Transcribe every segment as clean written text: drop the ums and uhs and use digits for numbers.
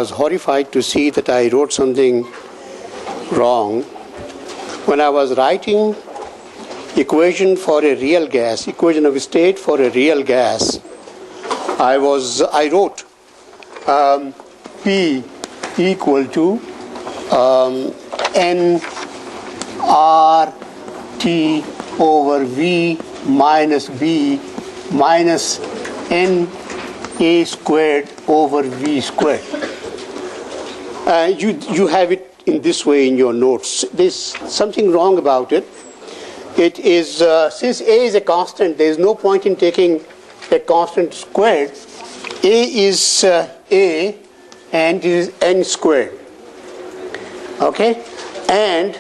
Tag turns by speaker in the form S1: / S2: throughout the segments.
S1: was horrified to see that I wrote something wrong. When I was writing equation for a real gas, equation of state for a real gas, I wrote P equal to N R T over V minus B minus N A squared over V squared. You have it in this way in your notes. There's something wrong about it. It is, since A is a constant, there is no point in taking a constant squared. A is A and it is N squared. Okay? And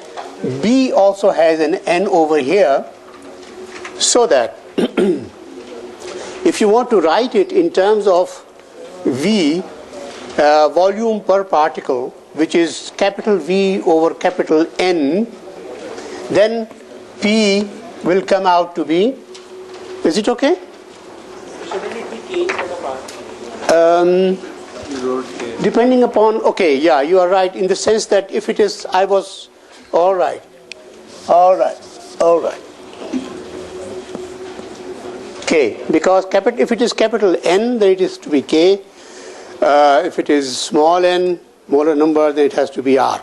S1: B also has an N over here, so that if you want to write it in terms of V, volume per particle, which is capital V over capital N, then P will come out to be, is it okay?
S2: Shouldn't it be K instead of R?
S1: Depending upon, okay, yeah, you are right in the sense that if it is, all right. K, because if it is capital N, then it is to be K. If it is small n, molar number, then it has to be R.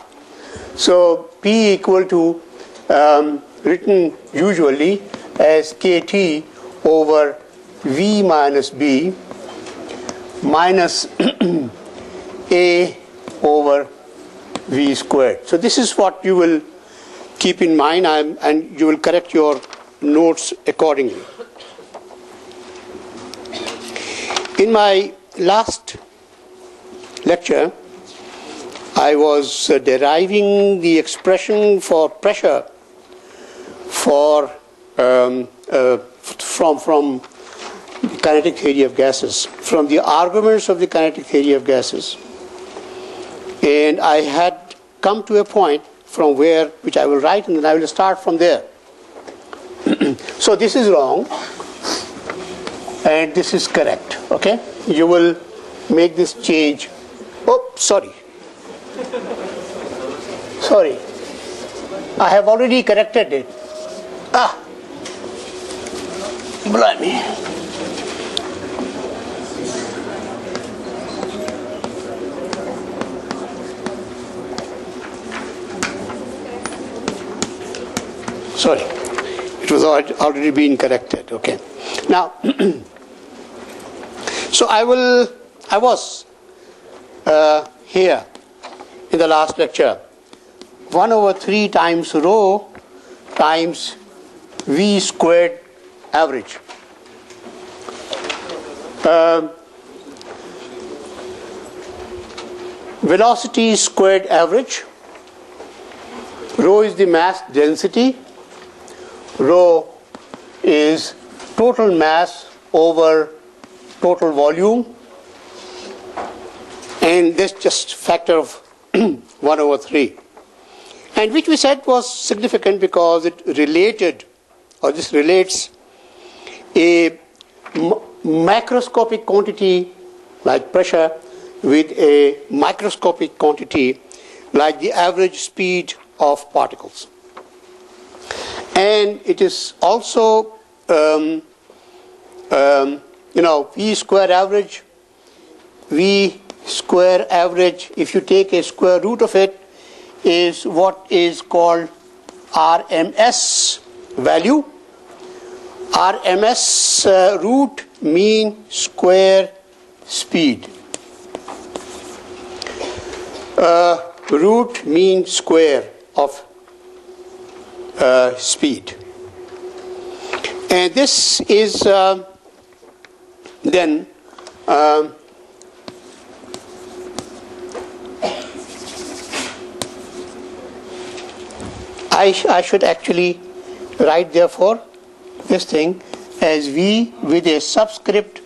S1: So P equal to, written usually as KT over V minus B minus A over V squared. So this is what you will keep in mind, and you will correct your notes accordingly. In my last lecture, I was deriving the expression for pressure from kinetic theory of gases, from the arguments of the kinetic theory of gases. And I had come to a point from which I will write, and then I will start from there. So this is wrong, and this is correct, okay? You will make this change. Oh, sorry. I have already corrected it. Blimey. Sorry, it was already been corrected. Okay. Now, so I was here in the last lecture. 1/3 times rho times V squared average. Velocity squared average. Rho is the mass density. Rho is total mass over total volume, and this just factor of 1/3, and which we said was significant because it related, or this relates a macroscopic quantity like pressure with a microscopic quantity like the average speed of particles. And it is also, V square average, if you take a square root of it, is what is called RMS value. RMS root mean square speed. Root mean square of speed. And this is then I should actually write therefore this thing as V with a subscript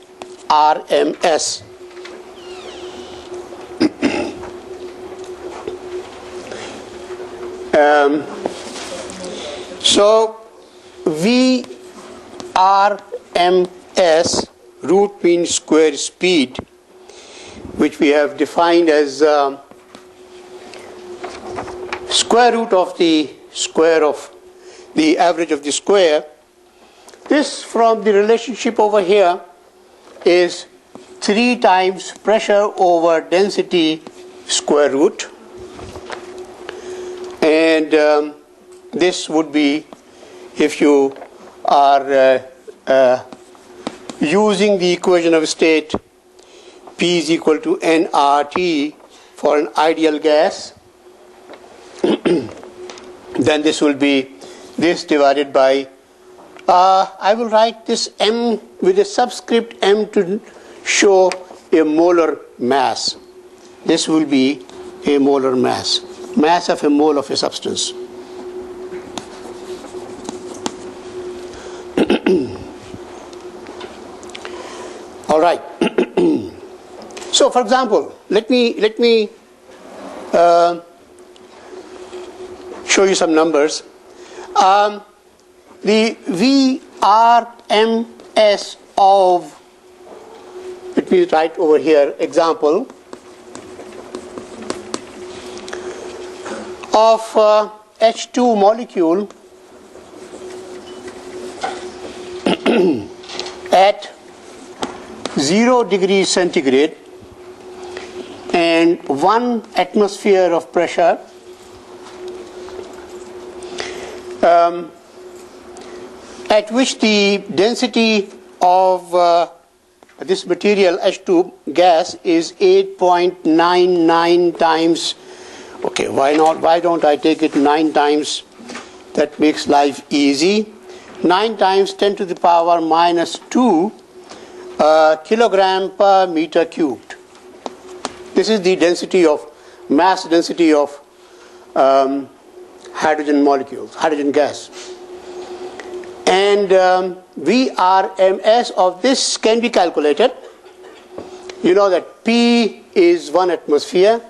S1: RMS. So V RMS, root mean square speed, which we have defined as square root of the square of the average of the square. This from the relationship over here is 3 times pressure over density square root, and this would be, if you are using the equation of state P is equal to nRT for an ideal gas, then this will be this divided by, I will write this M with a subscript M to show a molar mass. This will be a molar mass, mass of a mole of a substance. All right. So, for example, let me show you some numbers. The VRMS of, let me write over here, example of H2 molecule at 0 degrees centigrade and 1 atmosphere of pressure, at which the density of this material H2 gas is 8.99 times. Okay, why not? Why don't I take it 9 times? That makes life easy. 9 times 10 to the power minus 2 kilogram per meter cubed. This is the density of, mass density of hydrogen molecules, hydrogen gas. And VRMS of this can be calculated. You know that P is 1 atmosphere.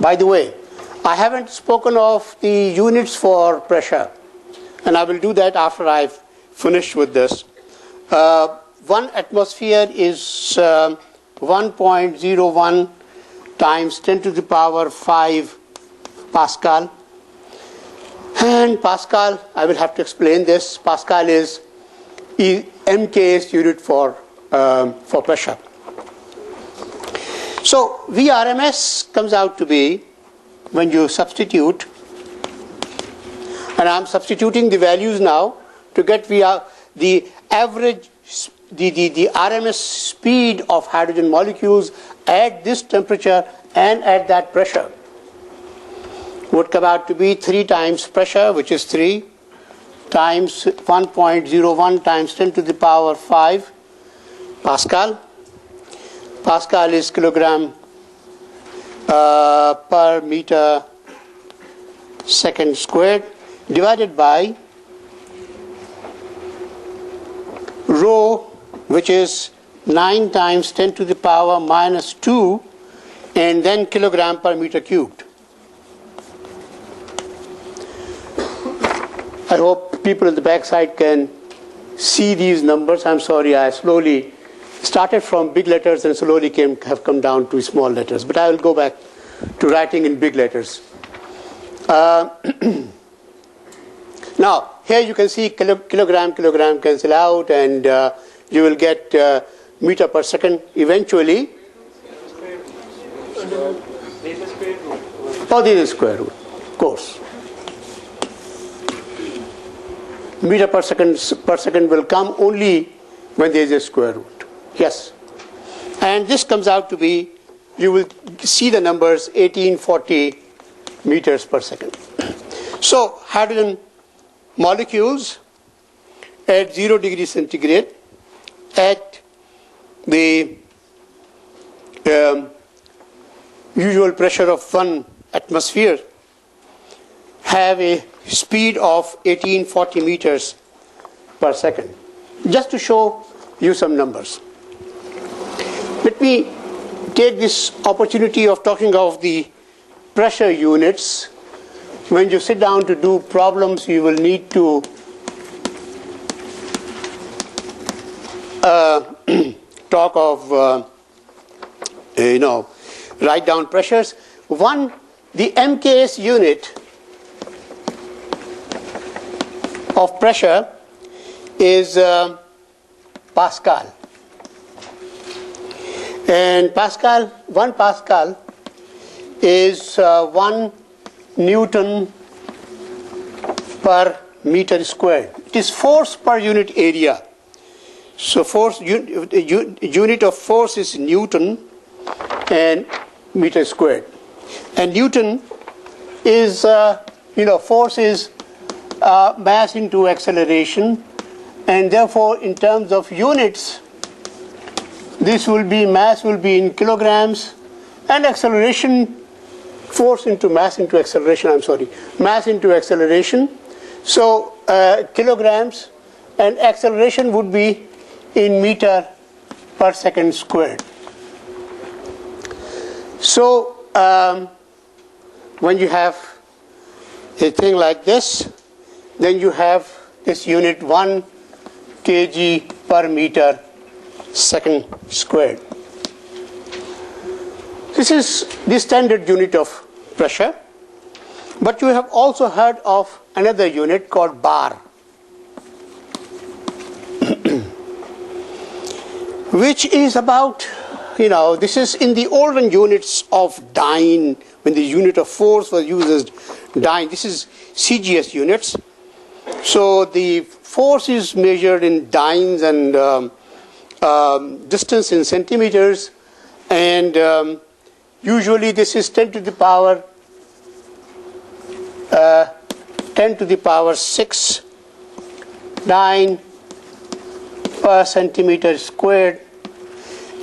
S1: By the way, I haven't spoken of the units for pressure, and I will do that after I've finished with this. 1 atmosphere is 1.01 times 10 to the power 5 Pascal. And Pascal, I will have to explain this. Pascal is MK unit for pressure. So VRMS comes out to be, when you substitute, and I'm substituting the values now to get the average, the RMS speed of hydrogen molecules at this temperature and at that pressure, would come out to be 3 times pressure, which is 3, times 1.01 times 10 to the power 5 Pascal. Pascal is kilogram per meter second squared, divided by rho, which is 9 times 10 to the power minus 2, and then kilogram per meter cubed. I hope people at the backside can see these numbers. I'm sorry, I slowly started from big letters and slowly have come down to small letters. But I will go back to writing in big letters. Now, here you can see kilogram cancel out, and you will get meter per second eventually. Oh, this is square root, of course. Meter per second will come only when there is a square root. Yes. And this comes out to be, you will see the numbers, 1840 meters per second. So hydrogen molecules at 0 degrees centigrade at the usual pressure of 1 atmosphere have a speed of 1840 meters per second. Just to show you some numbers, let me take this opportunity of talking of the pressure units. When you sit down to do problems, you will need to talk of, write down pressures. One, the MKS unit of pressure is Pascal. And Pascal, 1 Pascal is 1 Newton per meter squared. It is force per unit area. So force unit of force is Newton and meter squared. And Newton is, force is mass into acceleration, and therefore in terms of units, this will be, mass will be in kilograms, and acceleration, force into mass into acceleration, mass into acceleration. So kilograms, and acceleration would be in meter per second squared. So when you have a thing like this, then you have this unit 1 kg per meter second squared. This is the standard unit of pressure, but you have also heard of another unit called bar, which is about, this is in the olden units of dyne, when the unit of force was used as dyne. This is CGS units. So the force is measured in dynes and distance in centimeters, and usually this is 10 to the power 6 dyne per centimeter squared,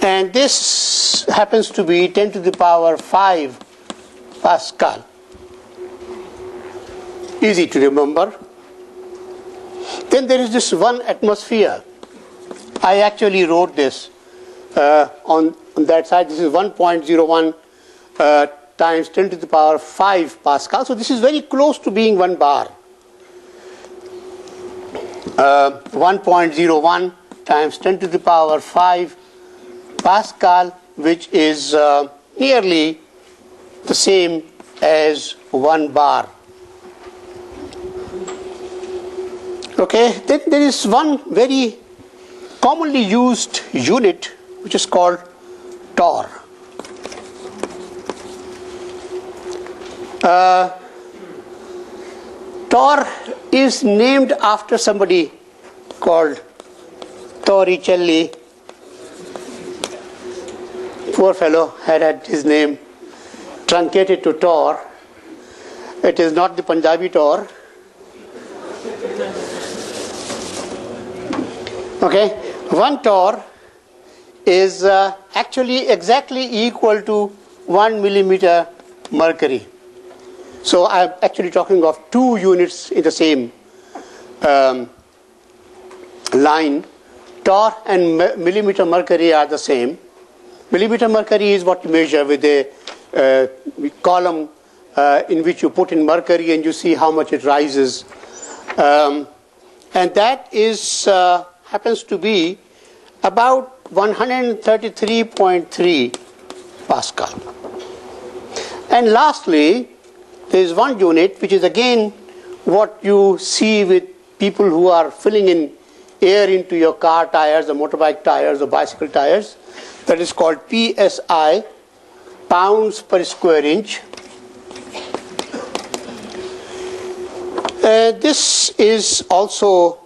S1: and this happens to be 10 to the power 5 Pascal. Easy to remember. Then there is this 1 atmosphere. I actually wrote this on that side. This is 1.01 times 10 to the power 5 Pascal. So this is very close to being 1 bar. 1.01 times 10 to the power 5 Pascal, which is nearly the same as 1 bar. Okay, then there is one very commonly used unit which is called torr. Torr is named after somebody called Torricelli. Poor fellow had his name truncated to Torr. It is not the Punjabi Torr. Okay, 1 torr is actually exactly equal to 1 millimeter mercury. So I'm actually talking of 2 units in the same line. Torr and millimeter mercury are the same. Millimeter mercury is what you measure with a column in which you put in mercury and you see how much it rises. And that is happens to be about 133.3 Pascal. And lastly, there is one unit which is again what you see with people who are filling in air into your car tires or motorbike tires or bicycle tires. That is called PSI, pounds per square inch. This is also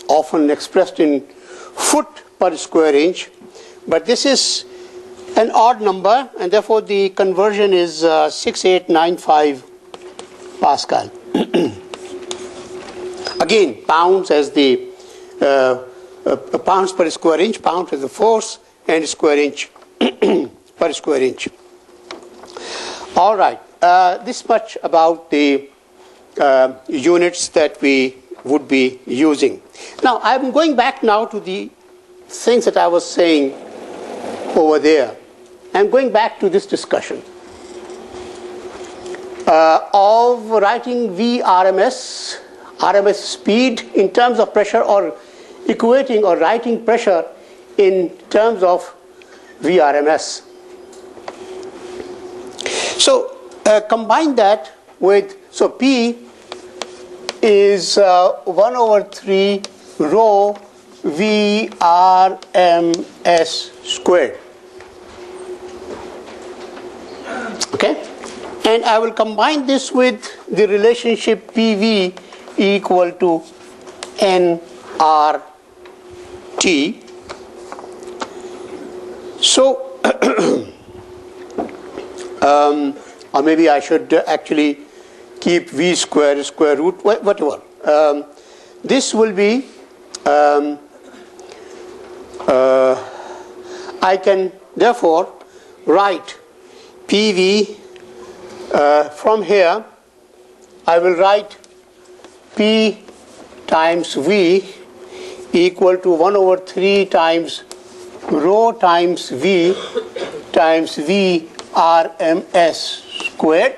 S1: often expressed in foot per square inch, but this is an odd number, and therefore the conversion is 6895 Pascal. Again, pounds as the pounds per square inch, pounds as the force, and square inch per square inch. All right, this much about the units that we would be using. Now, I'm going back now to the things that I was saying over there. I'm going back to this discussion of writing VRMS, RMS speed in terms of pressure, or equating or writing pressure in terms of VRMS. So combine that with, so P is 1 over 3 rho VRMS squared. Okay? And I will combine this with the relationship PV equal to nRT. So, or maybe I should actually keep V square root, whatever. This will be, I can therefore write PV from here. I will write P times V equal to 1 over 3 times rho times V times VRMS squared.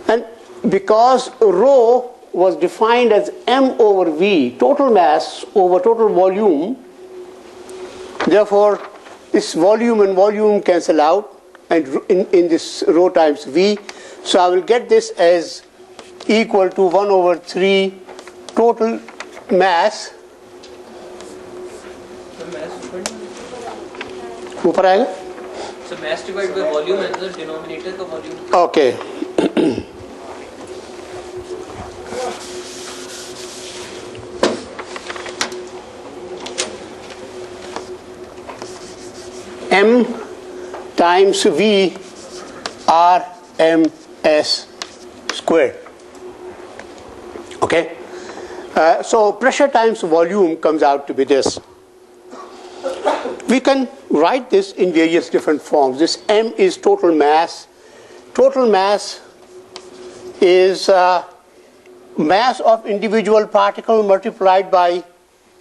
S1: And because rho was defined as M over V, total mass over total volume, therefore this volume and volume cancel out and in this rho times V. So I will get this as equal to 1 over 3 total mass. ऊपर आएगा?
S2: So mass divided by volume and the denominator का volume.
S1: Okay. M times V RMS squared. Okay. So pressure times volume comes out to be this. We can write this in various different forms. This M is total mass. Total mass is mass of individual particle multiplied by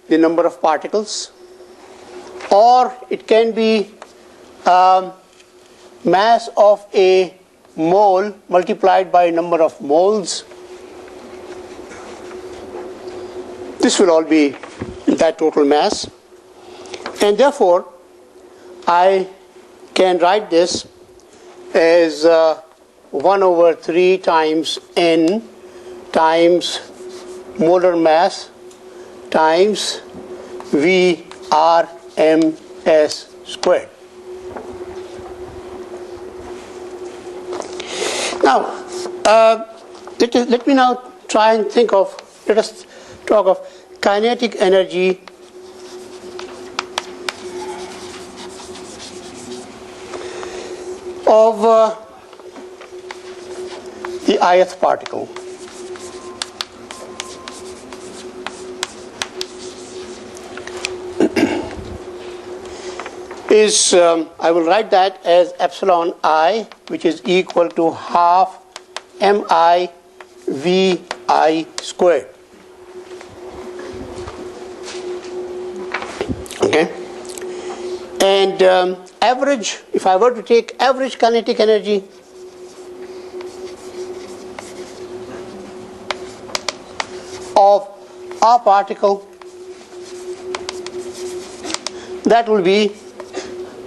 S1: the number of particles, or it can be mass of a mole multiplied by number of moles. This will all be that total mass. And therefore, I can write this as 1 over 3 times N times molar mass times VRMS squared. Now, let me now try and think of, let us talk of kinetic energy of the ith particle. Is I will write that as epsilon I, which is equal to half mi vi squared. Okay, and average, if I were to take average kinetic energy of a particle, that will be,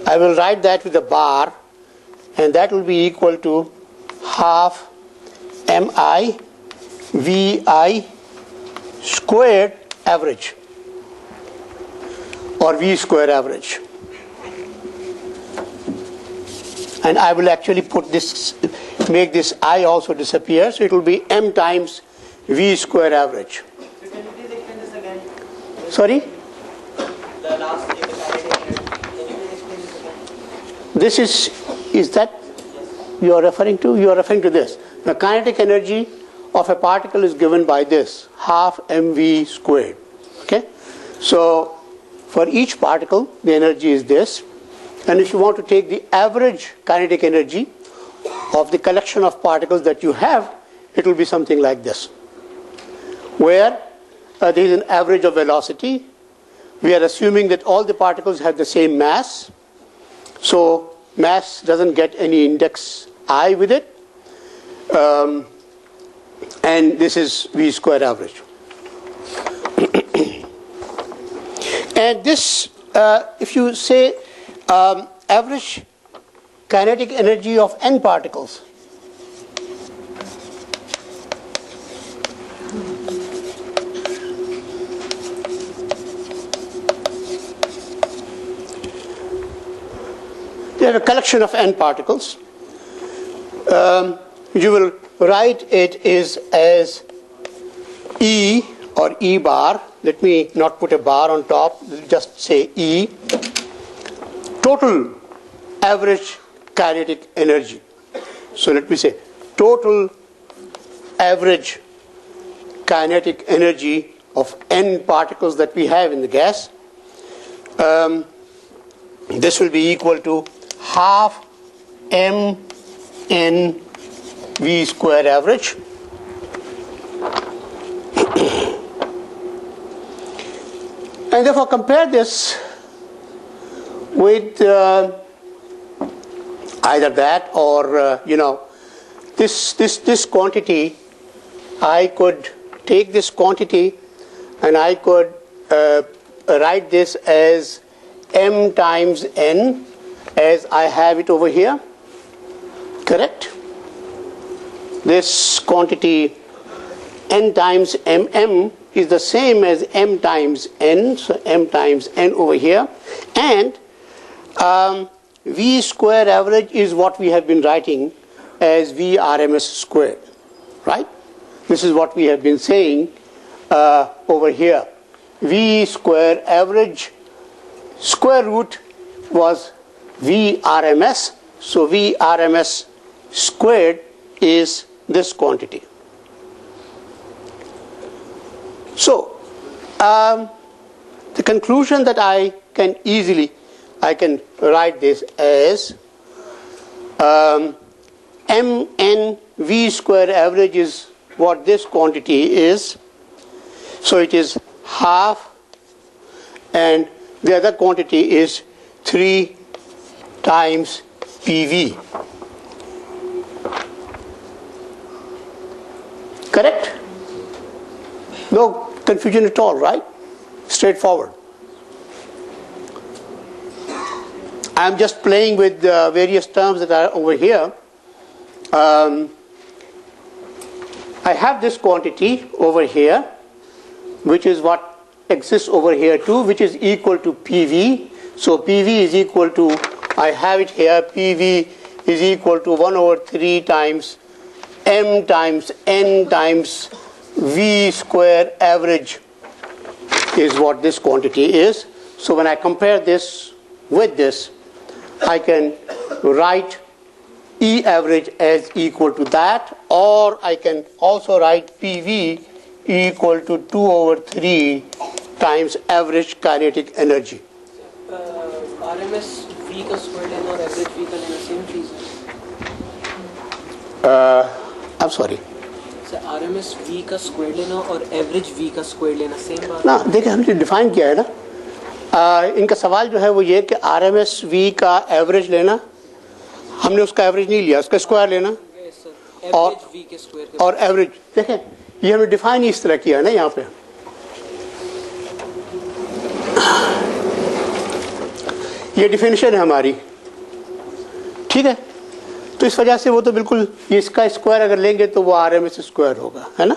S1: I will write that with a bar, and that will be equal to half mi vi squared average, or v square average. And I will actually put this, make this I also disappear, so it will be m times v square average.
S2: So can you please explain this again?
S1: Sorry?
S2: The last thing, the kinetic energy. Can you please explain this again?
S1: This is that you are referring to? You are referring to this. The kinetic energy of a particle is given by this, half mv squared. Okay? So for each particle, the energy is this. And if you want to take the average kinetic energy of the collection of particles that you have, it will be something like this, where there is an average of velocity. We are assuming that all the particles have the same mass, so mass doesn't get any index I with it, and this is v square average. And this if you say average kinetic energy of n particles, you have a collection of n particles. You will write it is as E or E bar. Let me not put a bar on top, just say E. Total average kinetic energy. So let me say total average kinetic energy of n particles that we have in the gas. This will be equal to half m n v square average. And therefore compare this with either that or this quantity. I could take this quantity and I could write this as m times n as I have it over here. Correct? This quantity n times mm is the same as m times n, so m times n over here, and v square average is what we have been writing as v RMS squared, right? This is what we have been saying over here. V square average square root was v RMS, so v RMS squared is this quantity. So the conclusion that I can write this as mn v square average is what this quantity is. So it is half, and the other quantity is 3 times PV. Correct? No confusion at all, right? Straightforward. I'm just playing with the various terms that are over here. I have this quantity over here, which is what exists over here too, which is equal to PV. So PV is equal to, I have it here, PV is equal to 1 over 3 times m times n times v square average is what this quantity is. So when I compare this with this, I can write E average as equal to that, or I can also write PV equal to 2 over 3 times average kinetic energy.
S2: RMS V का square लेना और average V का लेना same चीज़ है?
S1: I'm sorry.
S2: Sir RMS V का square लेना और average V का square लेना same बात?
S1: ना देखिए, हमने डिफाइन किया है ना, इनका सवाल जो है वो ये कि RMS V का एवरेज लेना, हमने उसका एवरेज नहीं लिया, उसका स्क्वायर लेना, और एवरेज देखें, ये हमने डिफाइन इस तरह किया है ना यहाँ पे। ये डिफिनेशन है हमारी, ठीक है? तो इस वजह से वो तो बिल्कुल ये इसका स्क्वायर अगर लेंगे तो वो RMS स्क्वायर होगा, है ना?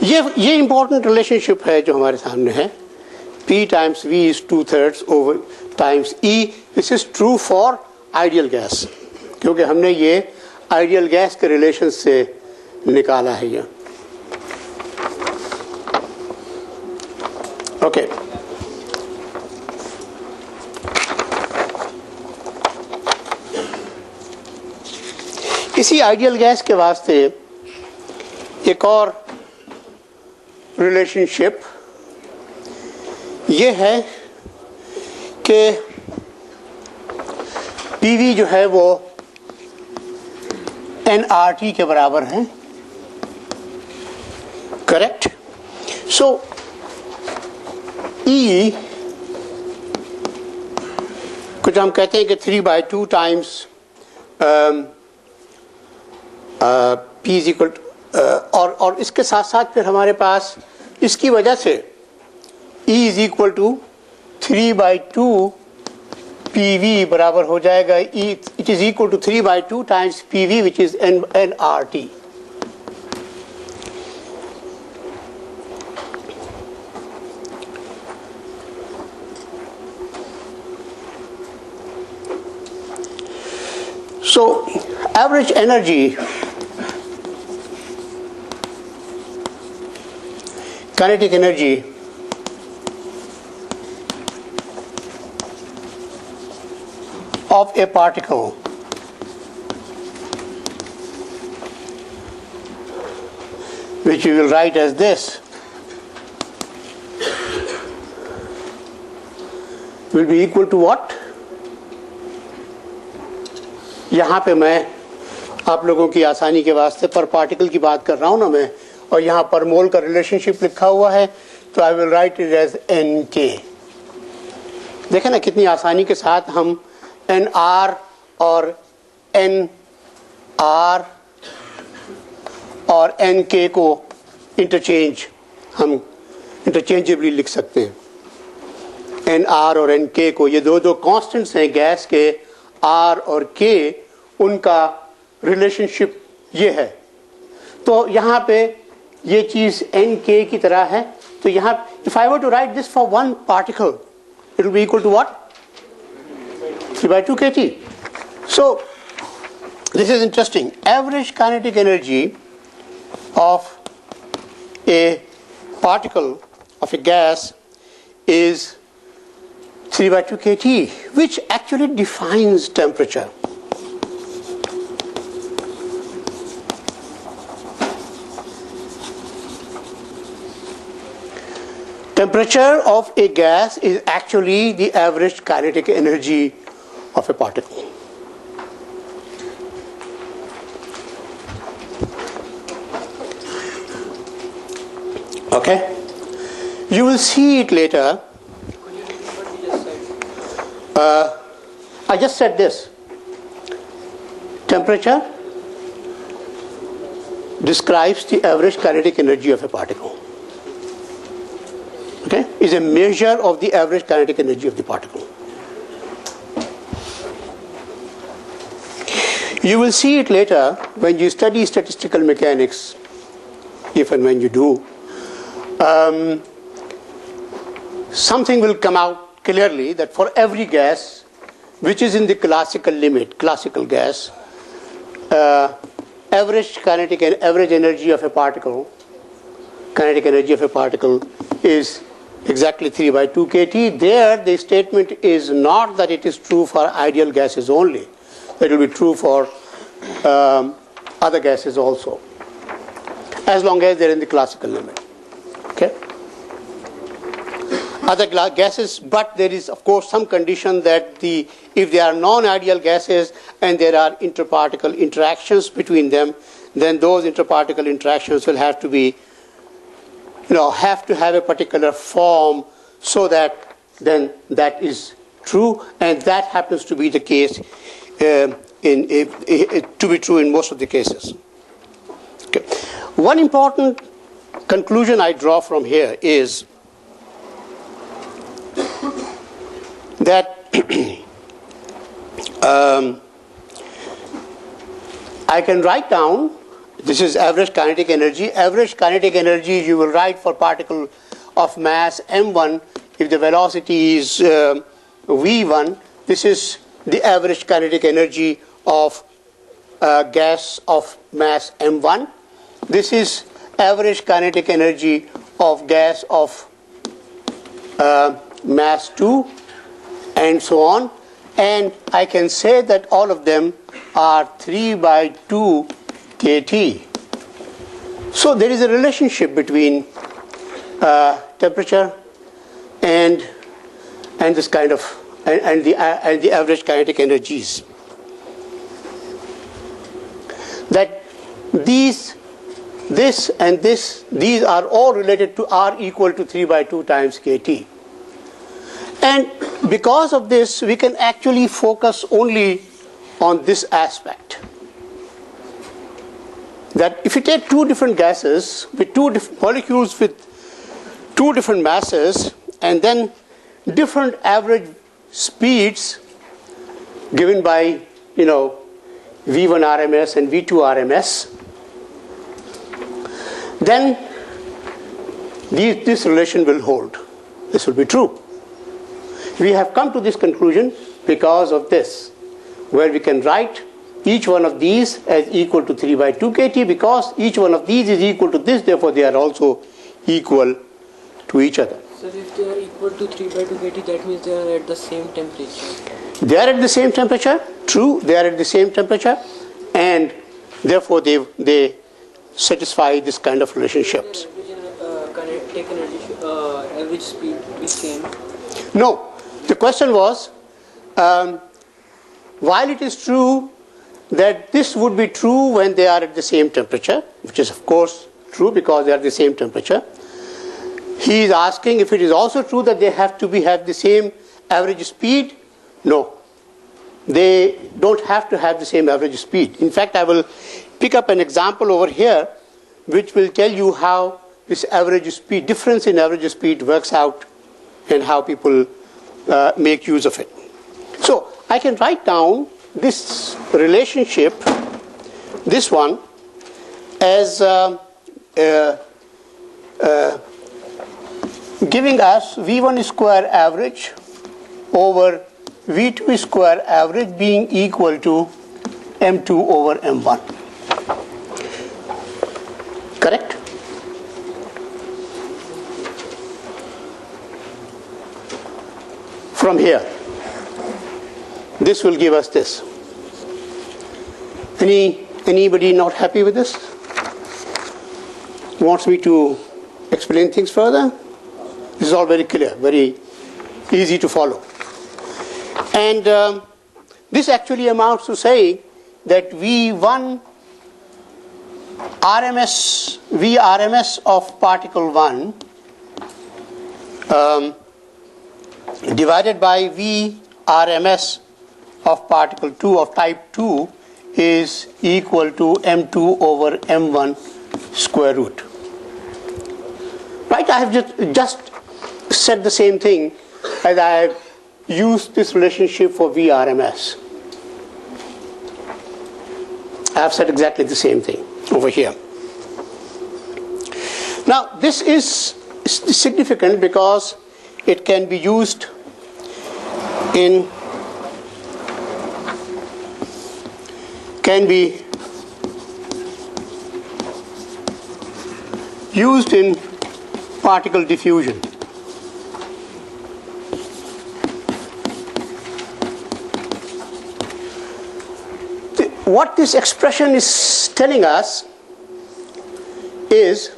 S1: ये इंपॉर्टेंट रिलेशनशिप है जो हमारे सामने है. P times V is 2/3 over times E. This is true for ideal gas, क्योंकि हमने ये आइडियल गैस के रिलेशन से निकाला है ये. ओके, इसी आइडियल गैस के वास्ते एक और रिलेशनशिप ये है कि PV जो है वो nRT के बराबर है. करेक्ट? सो E कुछ हम कहते हैं कि 3/2 टाइम्स P इज इक्वल, और इसके साथ साथ फिर हमारे पास इसकी वजह से E is equal to 3/2 PV बराबर हो जाएगा E, it is equal to 3/2 times PV which is nRT. So average energy, kinetic energy of a particle which we will write as this will be equal to what? यहाँ पे मैं आप लोगों की आसानी के वास्ते पर पार्टिकल की बात कर रहा हूँ ना मैं, और यहाँ पर मोल का रिलेशनशिप लिखा हुआ है, तो I will write it as NK. देखें ना कितनी आसानी के साथ हम NR और NR और NK को हम इंटरचेंजेबली लिख सकते हैं. NR और NK को, ये दो कांस्टेंट्स हैं गैस के, R और K, उनका रिलेशनशिप ये है. तो यहाँ पे ये चीज NK की तरह है. तो यहाँ if I were to write this for one particle, it will be equal to what? 3/2 kT. So this is interesting. Average kinetic energy of a particle of a gas is 3/2 kT, which actually defines temperature. Temperature of a gas is actually the average kinetic energy of a particle. Okay? You will see it later. I just said this. Temperature describes the average kinetic energy of a particle. Okay? Is a measure of the average kinetic energy of the particle. You will see it later when you study statistical mechanics, if and when you do. Something will come out clearly that for every gas which is in the classical limit, classical gas, average energy of a particle, kinetic energy of a particle is exactly 3/2 kT. There the statement is not that it is true for ideal gases only. It will be true for other gases also, as long as they're in the classical limit. Okay? Other gases, but there is of course some condition that if they are non-ideal gases and there are interparticle interactions between them, then those interparticle interactions will have to be, have to have a particular form, so that then that is true, and that happens to be the case to be true in most of the cases. Okay. One important conclusion I draw from here is that I can write down, this is average kinetic energy. Average kinetic energy you will write for particle of mass m1 if the velocity is v1. This is the average kinetic energy of gas of mass m1. This is average kinetic energy of gas of mass 2, and so on. And I can say that all of them are 3/2 kT. So there is a relationship between temperature and this kind of and the average kinetic energies. That these are all related to R equal to 3/2 times kT. And because of this, we can actually focus only on this aspect. That if you take two different gases with two different molecules with two different masses and then different average speeds given by, V1 RMS and V2 RMS, then this relation will hold. This will be true. We have come to this conclusion because of this, where we can write each one of these as equal to 3 by 2 kT, because each one of these is equal to this, therefore they are also equal to each other.
S3: So if they are equal to 3 by 2 kT, that means they are at the same temperature.
S1: They are at the same temperature, true, they are at the same temperature, and therefore they satisfy this kind of relationships.
S3: Kinetic energy, average speed be same?
S1: No, the question was, while it is true that this would be true when they are at the same temperature, which is of course true because they are at the same temperature, he is asking if it is also true that they have to have the same average speed. No, they don't have to have the same average speed. In fact, I will pick up an example over here which will tell you how this average speed, difference in average speed works out and how people make use of it. So I can write down this relationship, this one, as giving us V1 square average over V2 square average being equal to M2 over M1. Correct? From here, this will give us this. Anybody not happy with this? Wants me to explain things further? This is all very clear, very easy to follow. And this actually amounts to saying that V1 RMS, V RMS of particle 1 divided by V RMS of particle 2 of type 2 is equal to M2 over M1 square root. Right? I have just said the same thing as I have used this relationship for VRMS. I have said exactly the same thing over here. Now, this is significant because it can be used in particle diffusion. What this expression is telling us is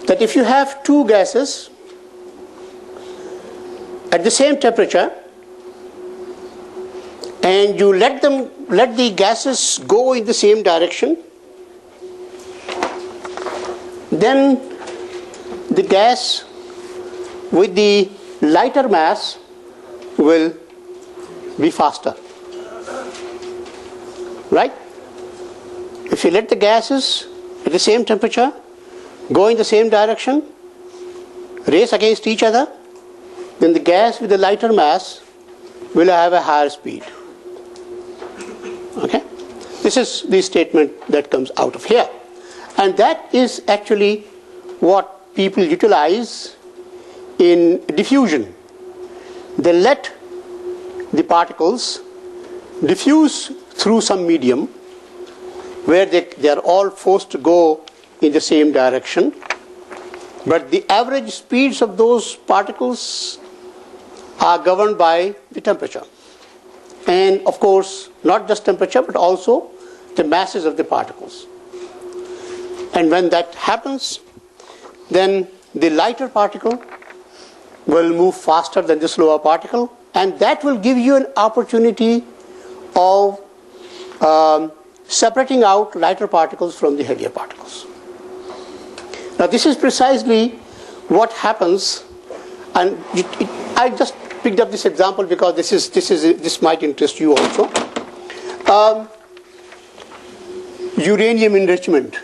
S1: that if you have two gases at the same temperature and you let the gases go in the same direction, then the gas with the lighter mass will be faster. Right? If you let the gases at the same temperature go in the same direction, race against each other, then the gas with the lighter mass will have a higher speed. Okay? This is the statement that comes out of here. And that is actually what people utilize in diffusion. They let the particles diffuse through some medium where they are all forced to go in the same direction, but the average speeds of those particles are governed by the temperature, and of course not just temperature but also the masses of the particles. And when that happens, then the lighter particle will move faster than the slower particle, and that will give you an opportunity of separating out lighter particles from the heavier particles. Now this is precisely what happens, and I just picked up this example because this might interest you also. Uranium enrichment.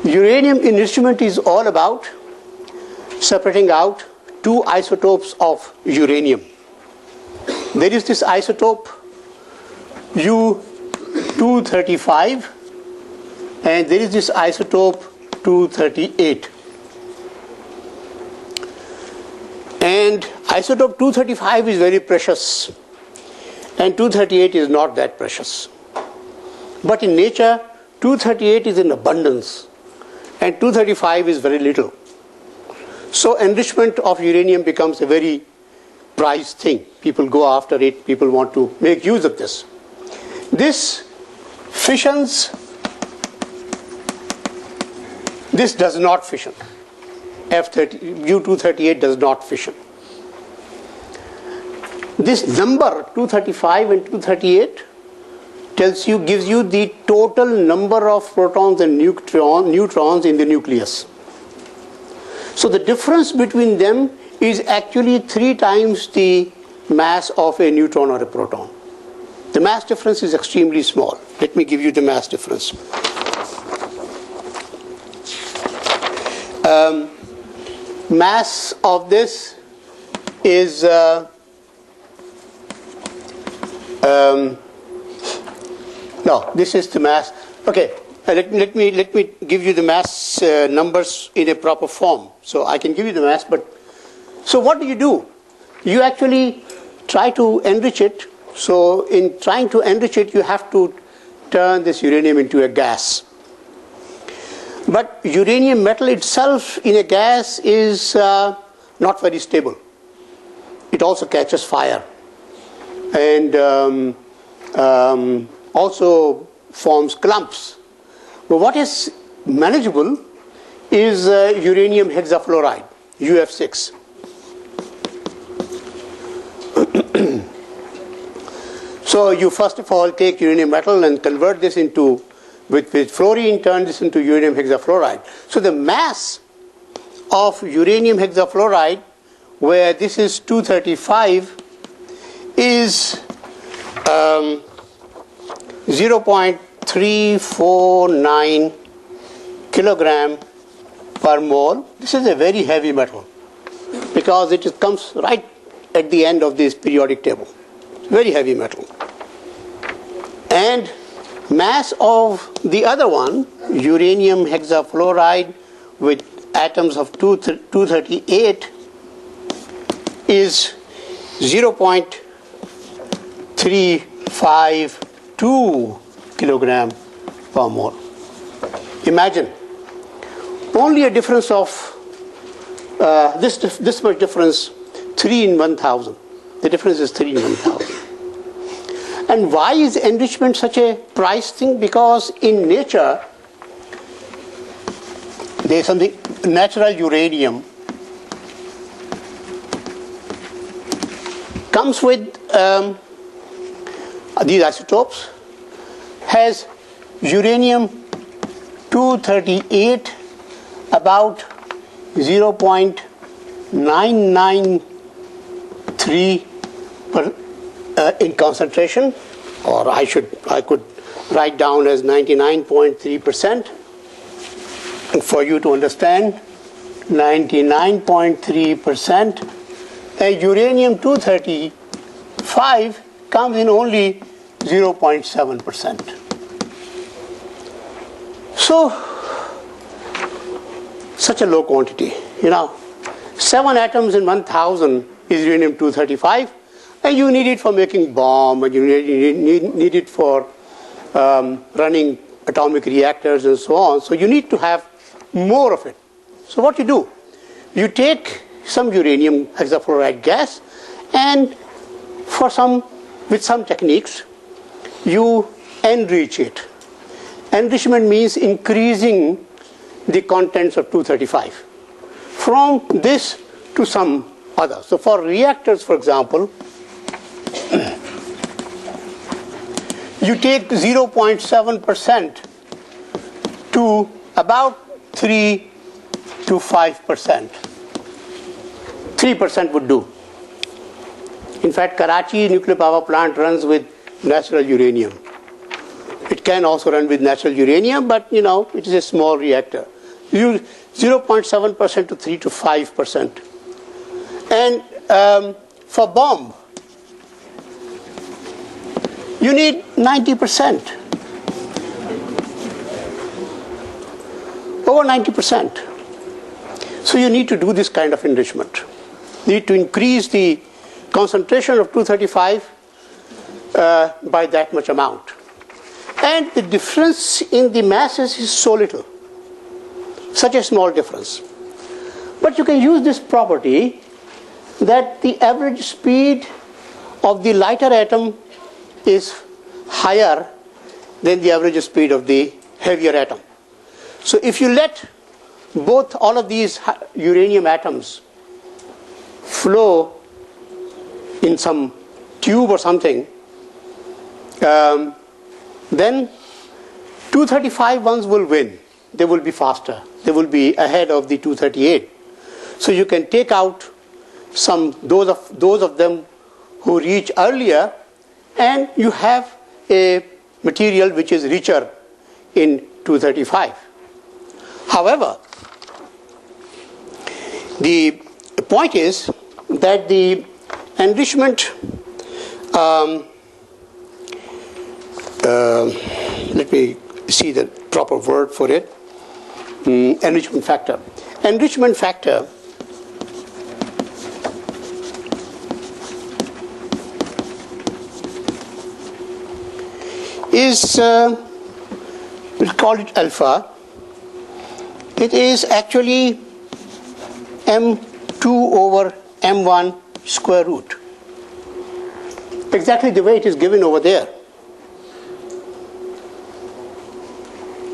S1: Uranium enrichment is all about separating out two isotopes of uranium. There is this isotope U-235 and there is this isotope 238. And isotope 235 is very precious and 238 is not that precious. But in nature, 238 is in abundance and 235 is very little. So enrichment of uranium becomes a very prized thing. People go after it, people want to make use of this. This fissions, this does not fission. U-238 does not fission. This number 235 and 238 gives you the total number of protons and neutrons in the nucleus. So the difference between them is actually 3 times the mass of a neutron or a proton. The mass difference is extremely small. Let me give you the mass difference. Mass of this is no, this is the mass. Okay, let me give you the mass numbers in a proper form. So I can give you the mass, but so what do? You actually try to enrich it. So in trying to enrich it, you have to turn this uranium into a gas. But uranium metal itself in a gas is not very stable. It also catches fire and also forms clumps. But what is manageable is uranium hexafluoride, UF6. So you first of all take uranium metal and convert this into, with fluorine, turn this into uranium hexafluoride. So the mass of uranium hexafluoride, where this is 235, is 0.349 kilogram per mole. This is a very heavy metal because it comes right at the end of this periodic table. Very heavy metal. And mass of the other one, uranium hexafluoride with atoms of 238, is 0.352 kilogram per mole. Imagine, only a difference of this much difference, 3 in 1,000. The difference is 3 in 1,000. And why is enrichment such a prized thing? Because in nature, there is something, natural uranium comes with these isotopes, has uranium-238 about 0.993 in concentration, or I could write down as 99.3%. For you to understand, 99.3%, and uranium-235 comes in only 0.7%. So, such a low quantity, 7 atoms in 1,000 is uranium-235, and you need it for making bomb, and you need it for running atomic reactors and so on. So you need to have more of it. So what you do? You take some uranium hexafluoride gas, and with some techniques, you enrich it. Enrichment means increasing the contents of 235 from this to some other. So for reactors, for example, you take 0.7% to about 3 to 5%. 3% would do. In fact, Karachi nuclear power plant runs with natural uranium. It can also run with natural uranium, but it is a small reactor. 0.7% to 3 to 5%. And for bomb, you need 90%. Over 90%. So you need to do this kind of enrichment. You need to increase the concentration of 235 by that much amount. And the difference in the masses is so little, such a small difference. But you can use this property that the average speed of the lighter atom is higher than the average speed of the heavier atom. So if you let all of these uranium atoms flow in some tube or something, then 235 ones will win. They will be faster. They will be ahead of the 238. So you can take out those of them who reach earlier, and you have a material which is richer in 235. However, the point is that the enrichment, let me see the proper word for it, enrichment factor. Enrichment factor is, we'll call it alpha. It is actually M2 over M1 square root. Exactly the way it is given over there.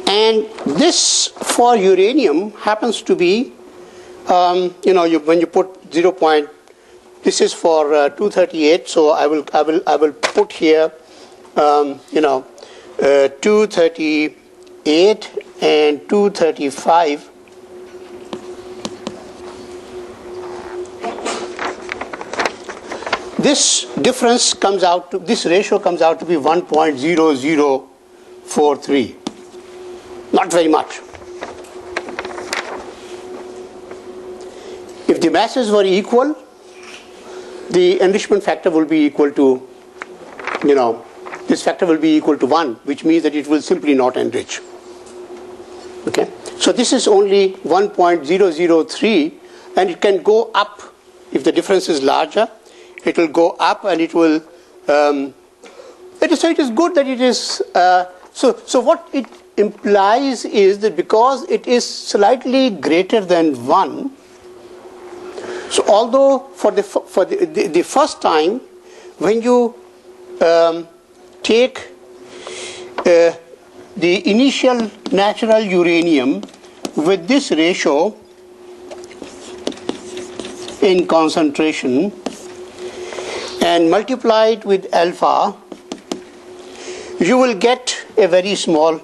S1: And this for uranium happens to be, when you put 0. This is for 238. So I will put here, 238 and 235. This difference comes out to, this ratio comes out to be 1.0043. Not very much. If the masses were equal, the enrichment factor will be equal to, this factor will be equal to 1, which means that it will simply not enrich. Okay? So this is only 1.003, and it can go up if the difference is larger. It will go up, and it will. It is good that it is. So what it implies is that because it is slightly greater than 1. So although for the first time, when you take the initial natural uranium with this ratio in concentration and multiply it with alpha, you will get a very small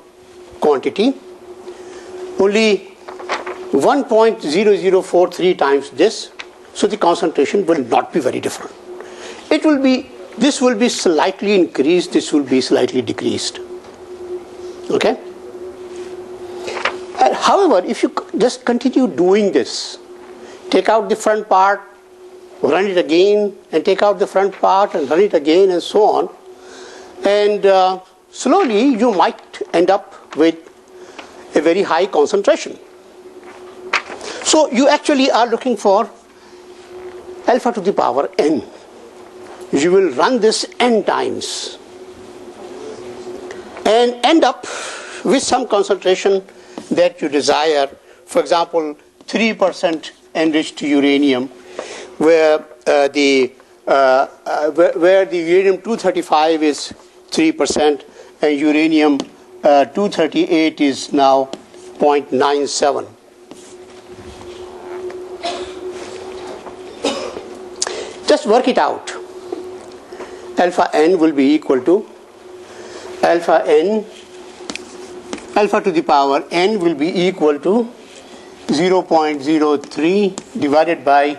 S1: quantity, only 1.0043 times this. So the concentration will not be very different. This will be slightly increased, this will be slightly decreased. Okay? However, if you just continue doing this, take out the front part, run it again, and take out the front part and run it again, and so on, and slowly you might end up with a very high concentration. So you actually are looking for alpha to the power n. You will run this n times and end up with some concentration that you desire. For example, 3% enriched uranium, where the uranium-235 is 3% and uranium-238 is now 0.97. Just work it out. Alpha n will be equal to alpha to the power n will be equal to 0.03 divided by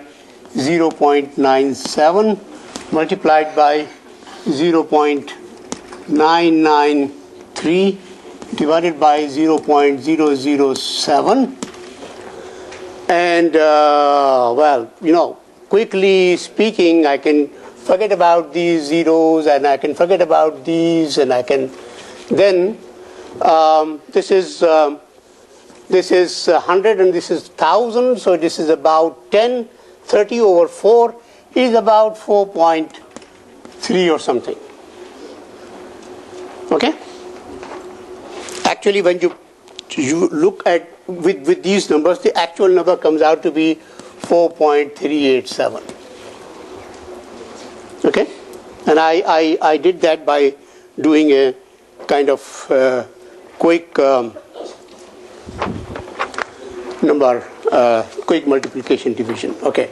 S1: 0.97 multiplied by 0.993 divided by 0.007 And well, quickly speaking, I can forget about these zeros, and I can forget about these, and I can then this is 100 and this is 1000, so this is about 10. 30 over 4 is about 4.3 or something. Okay? Actually, when you look at with these numbers, the actual number comes out to be 4.387. Okay? And I did that by doing a kind of quick quick multiplication division. Okay.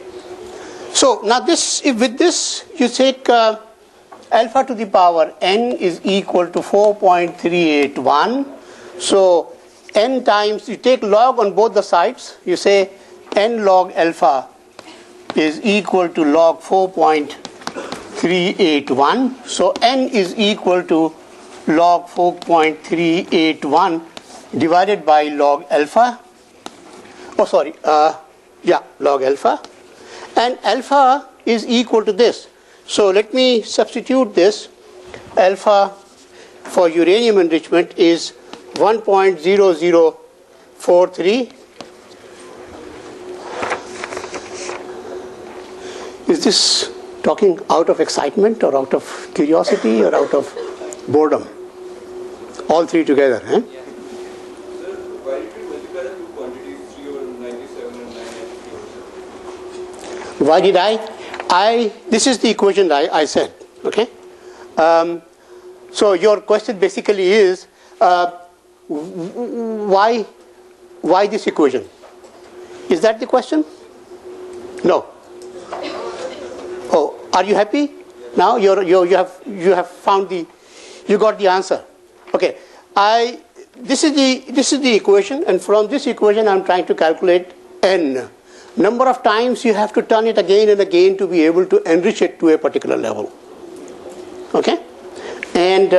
S1: So now with this you take alpha to the power n is equal to 4.381. So n times, you take log on both the sides, you say n log alpha is equal to log 4.381. So n is equal to log 4.381 divided by log alpha. Log alpha. And alpha is equal to this. So let me substitute this. Alpha for uranium enrichment is 1.0043. Is this talking out of excitement or out of curiosity or out of boredom? All three together, eh?
S4: Yeah. Sir, why did you multiply the two quantities, 3 over 97 and 9
S1: Why did this is the equation I said, okay? So your question basically is, why this equation? Is that the question? No. Oh, are you happy? Now you have found you got the answer. Okay. This is the equation, and from this equation I'm trying to calculate n. Number of times you have to turn it again and again to be able to enrich it to a particular level. Okay? And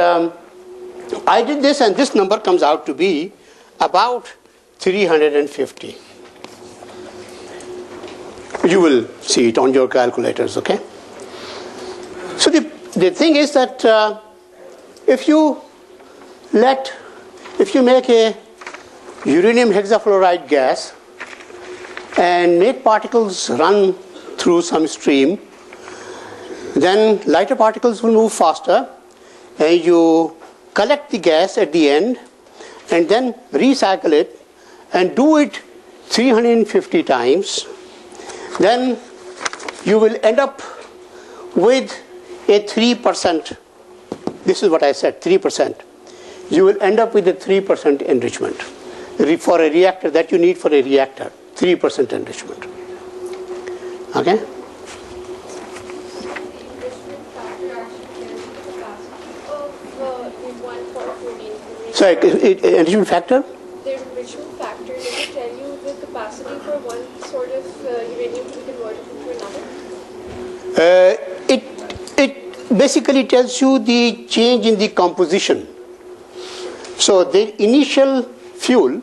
S1: I did this, and this number comes out to be about 350. You will see it on your calculators, okay? So the thing is that if you make a uranium hexafluoride gas and make particles run through some stream, then lighter particles will move faster, and you collect the gas at the end and then recycle it and do it 350 times, then you will end up with a 3%. This is what I said, 3%. You will end up with a 3% enrichment for a reactor that you need for a reactor. 3% enrichment. Okay? So enrichment factor?
S5: The enrichment factor, does it tell you the capacity for one sort of uranium to be converted into another?
S1: It basically tells you the change in the composition. So the initial fuel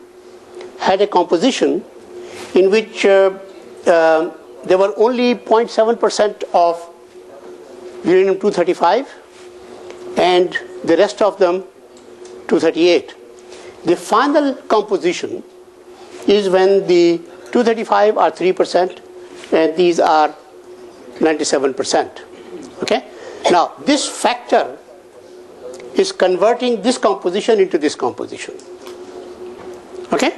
S1: had a composition in which there were only 0.7% of uranium-235 and the rest of them 238. The final composition is when the 235 are 3% and these are 97%. Okay? Now, this factor is converting this composition into this composition. Okay?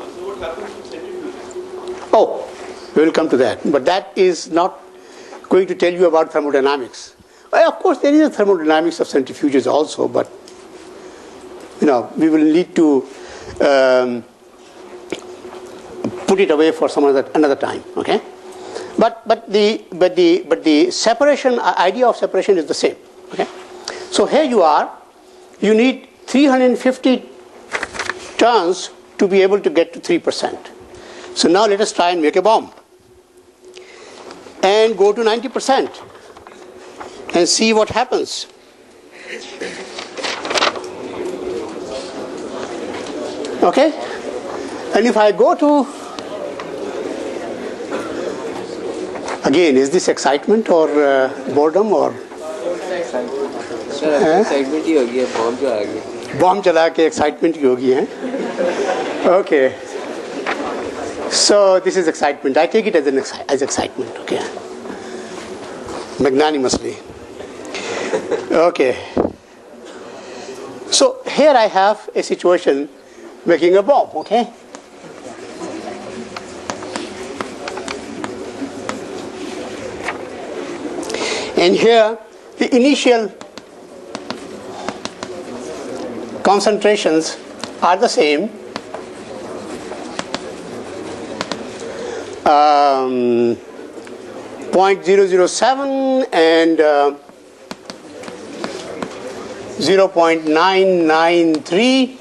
S4: So what happens to centrifuges?
S1: Oh, we will come to that. But that is not going to tell you about thermodynamics. Of course, there is a thermodynamics of centrifuges also, but we will need to put it away for another time. Okay, but the separation idea of separation is the same. Okay, so here you need 350 turns to be able to get to 3%. So now let us try and make a bomb and go to 90%. And see what happens. Okay? And if I go to, again, is this excitement or boredom or?
S3: Excitement ही होगी bomb जो आ गई
S1: bomb चला के excitement की होगी है. Okay. So this is excitement. I take it as excitement. Okay. Magnanimously. Okay. So here I have a situation making a bomb. Okay. And here the initial concentrations are the same. 0.007 and 0.993.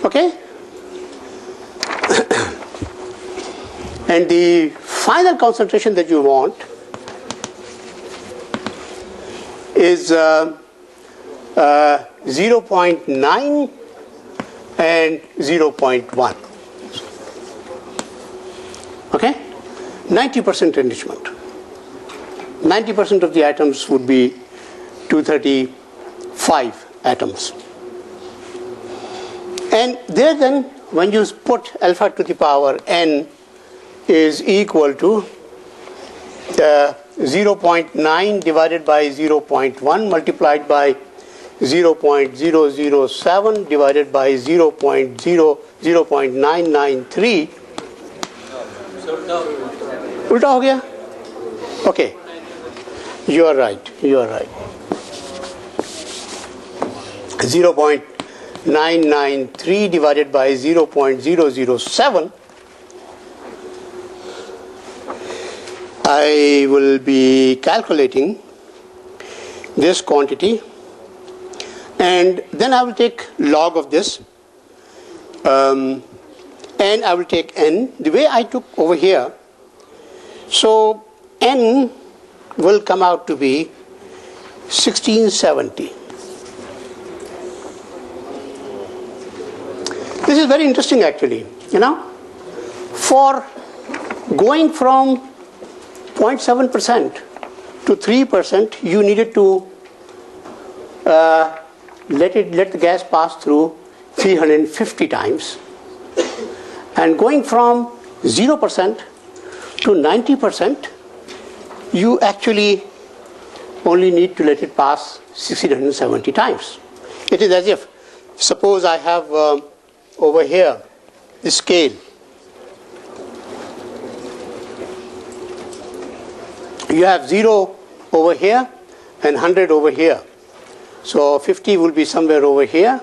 S1: Okay. And the final concentration that you want is 0.9 and 0.1. Okay? 90% enrichment. 90% of the atoms would be 235 atoms. And there then, when you put alpha to the power n is equal to 0.9 divided by 0.1 multiplied by 0.007 divided by 0.993. उल्टा हो गया? Okay. You are right. 0.993 divided by 0.007. I will be calculating this quantity, and then I will take log of this, and I will take n the way I took over here. So n will come out to be 1670. This is very interesting actually, for going from 0.7% to 3%, you needed to let the gas pass through 350 times. And going from 0% to 90%, you actually only need to let it pass 1670 times. It is as if, suppose I have over here the scale. You have 0 over here and 100 over here. So 50 will be somewhere over here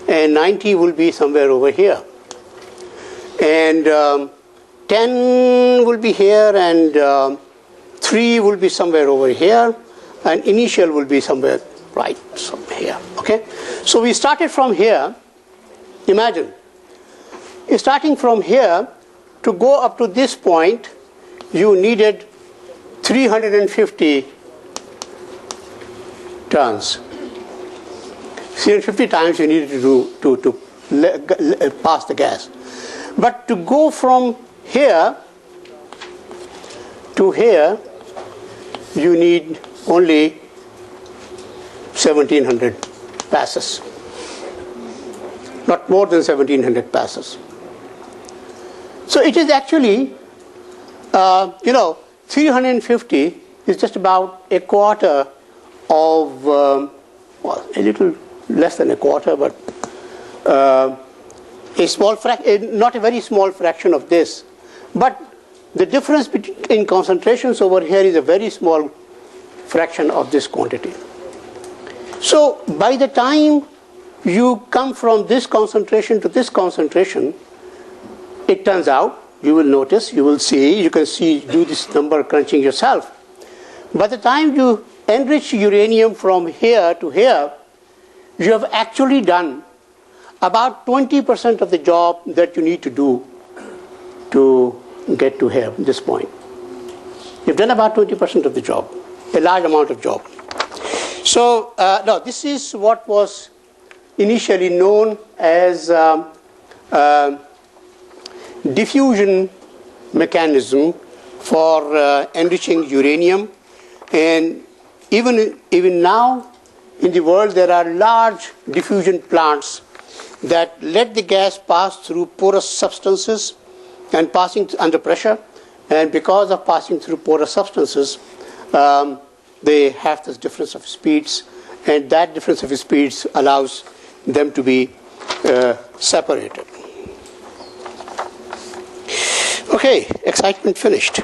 S1: and 90 will be somewhere over here. And 10 will be here and 3 will be somewhere over here and initial will be somewhere right somewhere here. Okay? So we started from here. Imagine, starting from here to go up to this point, you needed 350 tons. 350 times you needed to pass the gas. But to go from here to here, you need only 1700 passes. Not more than 1700 passes. So it is actually, 350 is just about a quarter of, well, a little less than a quarter, but a small fraction, not a very small fraction of this. But the difference in concentrations over here is a very small fraction of this quantity. So by the time you come from this concentration to this concentration, it turns out, you will notice, you will see, you can see, do this number crunching yourself. By the time you enrich uranium from here to here, you have actually done about 20% of the job that you need to do to get to here, this point. You've done about 20% of the job, a large amount of job. So, now this is what was initially known as diffusion mechanism for enriching uranium. And even now in the world there are large diffusion plants that let the gas pass through porous substances and passing under pressure. And because of passing through porous substances, they have this difference of speeds, and that difference of speeds allows them to be separated. Okay, excitement finished.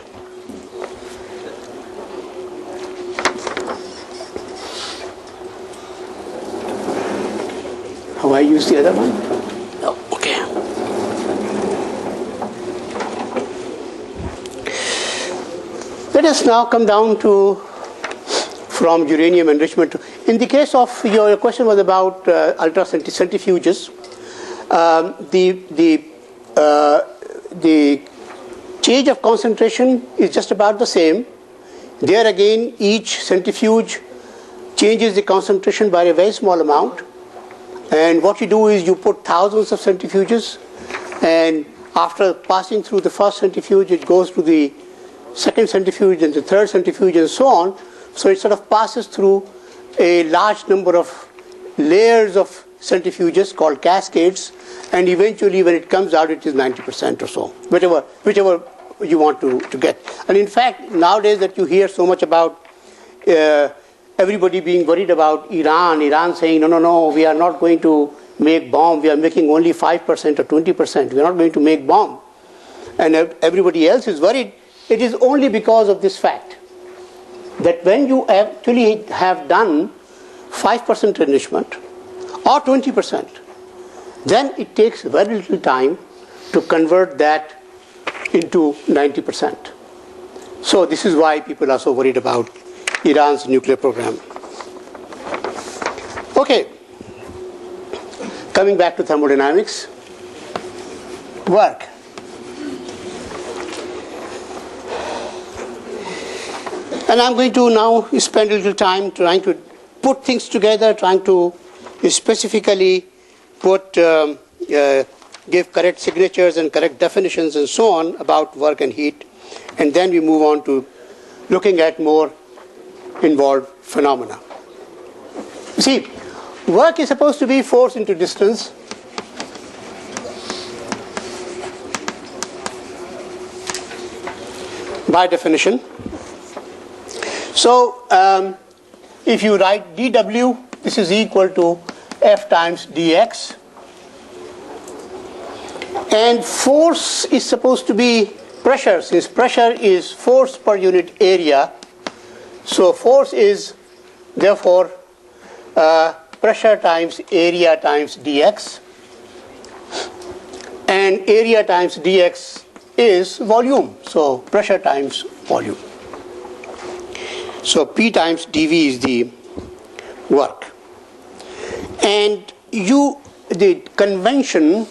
S1: How I use the other one? Oh, okay. Let us now come down to from uranium enrichment. In the case of your question was about ultracentrifuges. The change of concentration is just about the same. There again, each centrifuge changes the concentration by a very small amount. And what you do is you put thousands of centrifuges, and after passing through the first centrifuge, it goes to the second centrifuge and the third centrifuge and so on. So it sort of passes through a large number of layers of centrifuges called cascades, and eventually when it comes out, it is 90% or so, whichever you want to get. And in fact, nowadays that you hear so much about everybody being worried about Iran saying, no, we are not going to make bomb, we are making only 5% or 20%, we are not going to make bomb. And everybody else is worried. It is only because of this fact that when you actually have done 5% enrichment or 20%, then it takes very little time to convert that into 90%. So this is why people are so worried about Iran's nuclear program. Okay, coming back to thermodynamics, work. And I'm going to now spend a little time trying to put things together, trying to specifically give correct signatures and correct definitions and so on about work and heat. And then we move on to looking at more involved phenomena. See, work is supposed to be force into distance. By definition. So if you write dW, this is equal to F times dx. And force is supposed to be pressure, since pressure is force per unit area. So force is therefore pressure times area times dx. And area times dx is volume, so pressure times volume. So P times dV is the work. And the convention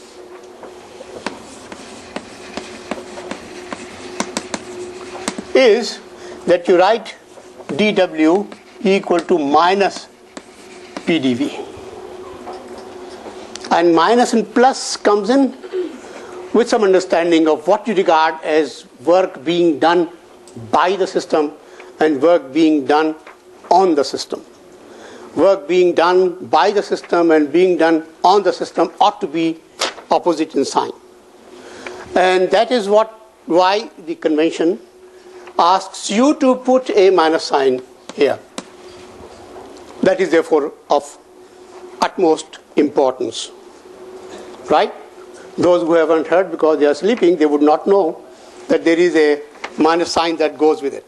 S1: is that you write dW equal to minus PdV. And minus and plus comes in with some understanding of what you regard as work being done by the system and work being done on the system. Work being done by the system and being done on the system ought to be opposite in sign. And that is why the convention asks you to put a minus sign here. That is therefore of utmost importance. Right? Those who haven't heard because they are sleeping, they would not know that there is a minus sign that goes with it.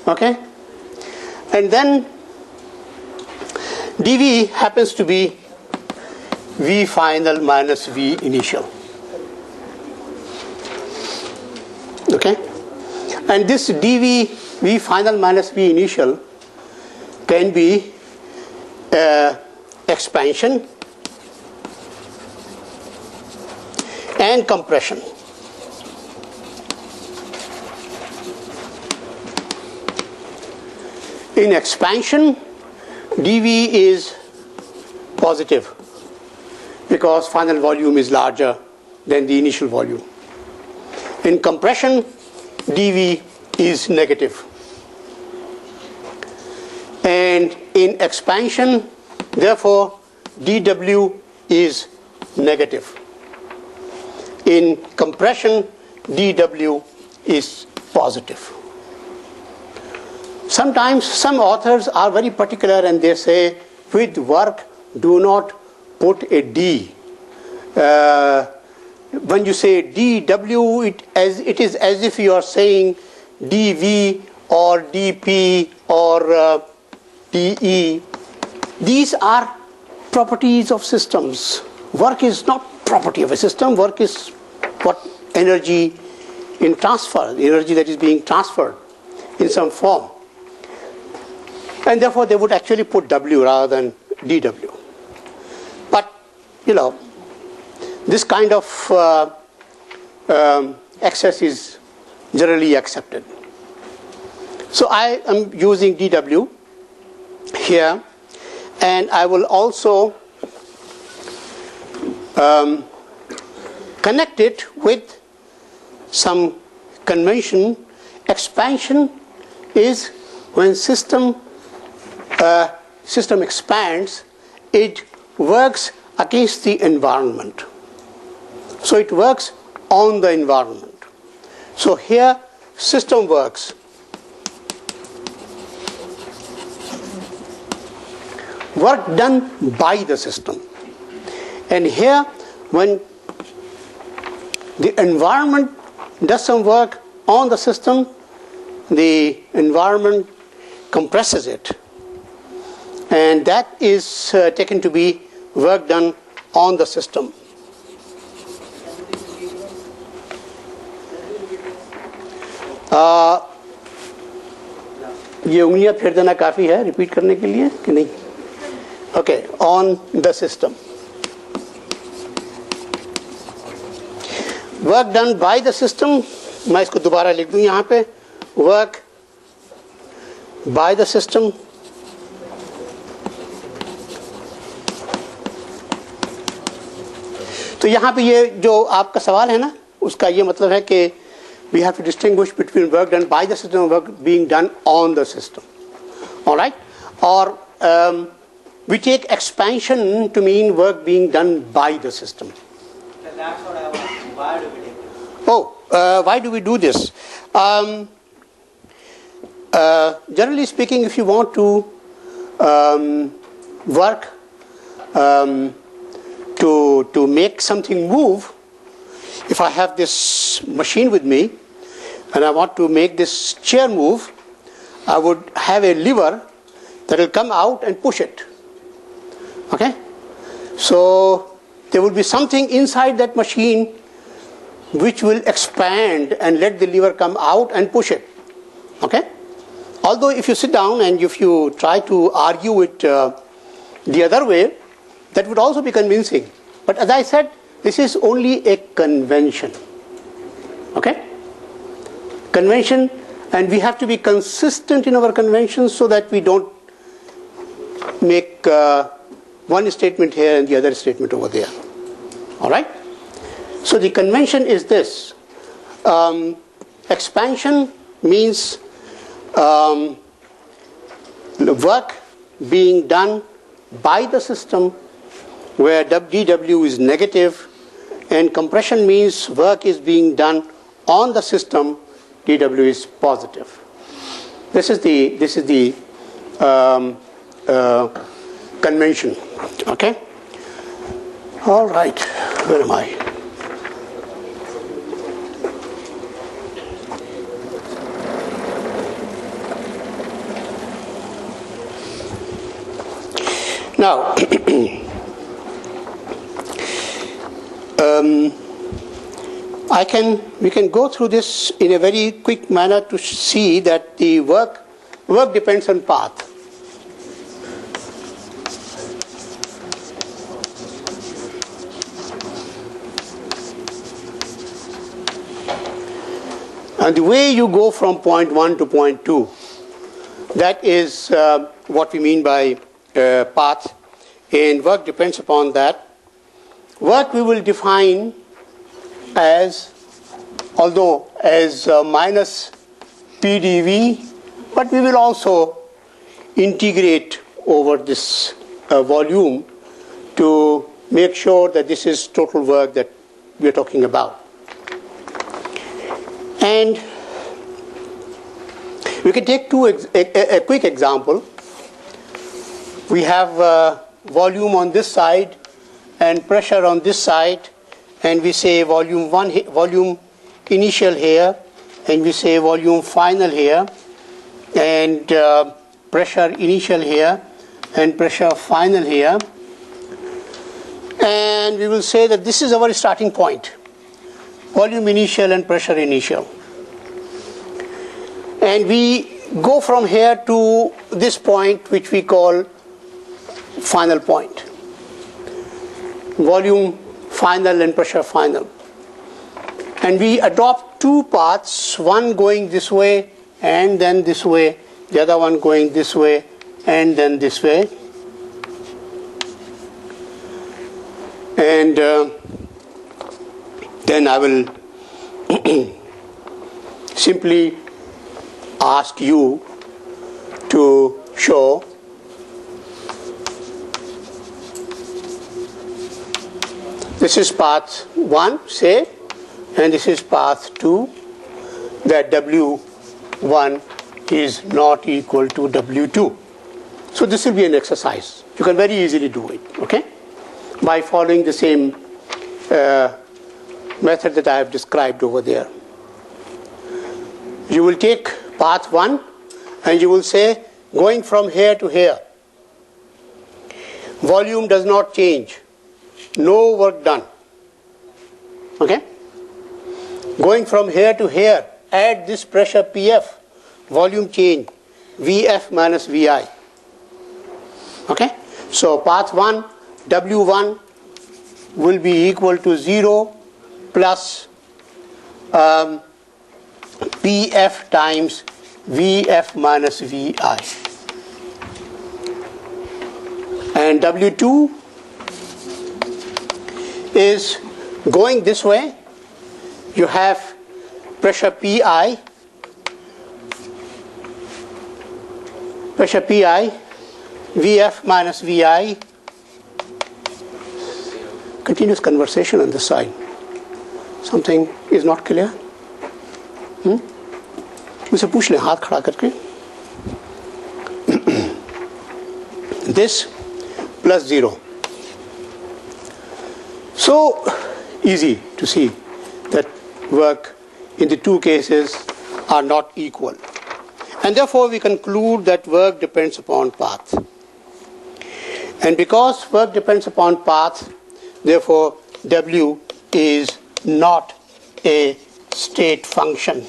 S1: Okay? And then dV happens to be V final minus V initial. Okay? And this dV, V final minus V initial, can be expansion and compression. In expansion, dV is positive because final volume is larger than the initial volume. In compression, dV is negative. And in expansion, therefore, dW is negative. In compression, dW is positive. Sometimes some authors are very particular and they say, with work, do not put a D. When you say dW, it is as if you are saying dV or dP or dE. These are properties of systems. Work is not property of a system. Work is what energy in transfer, the energy that is being transferred in some form. And therefore they would actually put W rather than dW. But, this kind of excess is generally accepted. So I am using dW here, and I will also connect it with some convention. Expansion is when system expands, it works against the environment. So it works on the environment. So here system works. Work done by the system. And here when the environment does some work on the system, the environment compresses it. And that is taken to be work done on the system. ये उंगलियां फेर देना काफी है repeat करने के लिए कि नहीं? Okay, on the system. Work done by the system. मैं इसको दोबारा लिख दूं यहाँ पे. Work by the system. तो यहाँ पे ये जो आपका सवाल है ना, उसका ये मतलब है कि we have to distinguish between work done by the system and work being done on the system. All right? Or we take expansion to mean work being done by the system.
S2: So that's what I want. Why do we take this?
S1: Why do we do this? Generally speaking, if you want to work to make something move, if I have this machine with me and I want to make this chair move, I would have a lever that will come out and push it. Okay? So there will be something inside that machine which will expand and let the lever come out and push it. Okay? Although if you sit down and if you try to argue it the other way, that would also be convincing. But as I said, this is only a convention. Okay? Convention, and we have to be consistent in our conventions so that we don't make one statement here and the other statement over there. All right? So the convention is this. Expansion means work being done by the system where dW is negative, and compression means work is being done on the system, dW is positive. This is the convention. Okay? All right. Where am I? Now, we can go through this in a very quick manner to see that the work depends on path. And the way you go from point 1 to point 2, that is what we mean by path, and work depends upon that. Work we will define as, although as minus PdV, but we will also integrate over this volume to make sure that this is total work that we are talking about. And we can take a quick example. We have volume on this side and pressure on this side, and we say volume initial here, and we say volume final here, and pressure initial here, and pressure final here. And we will say that this is our starting point, volume initial and pressure initial. And we go from here to this point, which we call final point, volume final and pressure final. And we adopt two paths, one going this way and then this way, the other one going this way and then this way. And then I will simply ask you to show this is path 1, say, and this is path 2, that W1 is not equal to W2. So this will be an exercise. You can very easily do it, okay, by following the same method that I have described over there. You will take path 1 and you will say, going from here to here, volume does not change, no work done. Okay? Going from here to here, add this pressure PF, volume change, VF minus VI. Okay? So path 1, W1 will be equal to 0 plus PF times VF minus VI. And W2 is going this way. You have pressure PI, VF minus VI. Continuous conversation on this side. Something is not clear? मुझसे पूछ लें हाथ खड़ा करके. This plus 0. So easy to see that work in the two cases are not equal. And therefore we conclude that work depends upon path. And because work depends upon path, therefore W is not a state function.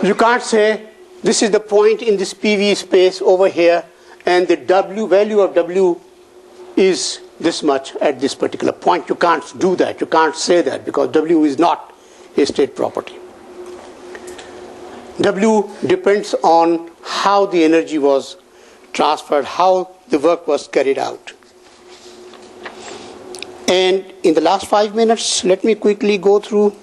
S1: You can't say this is the point in this PV space over here and the W value of W is this much at this particular point. You can't do that. You can't say that because W is not a state property. W depends on how the energy was transferred, how the work was carried out. And in the last 5 minutes, let me quickly go through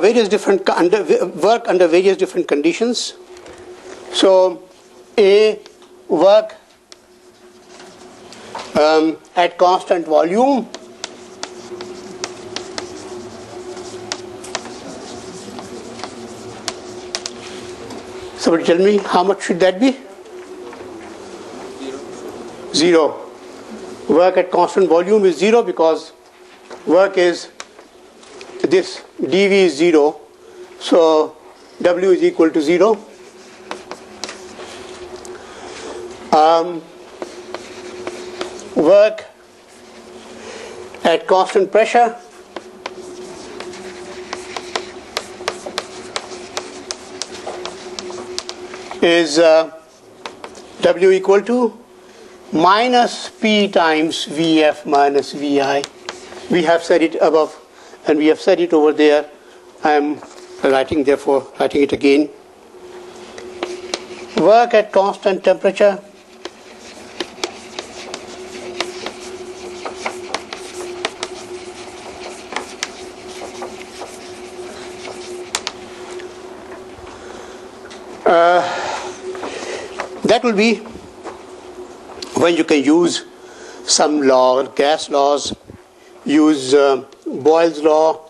S1: various different work under various different conditions. So A, work at constant volume. Somebody tell me how much should that be? 0. Work at constant volume is 0 because work is this dV is 0, so W is equal to 0. Work at constant pressure is W equal to minus P times Vf minus Vi. We have said it above and we have said it over there. I am writing it again. Work at constant temperature. That will be when you can use some law, gas laws, use Boyle's law,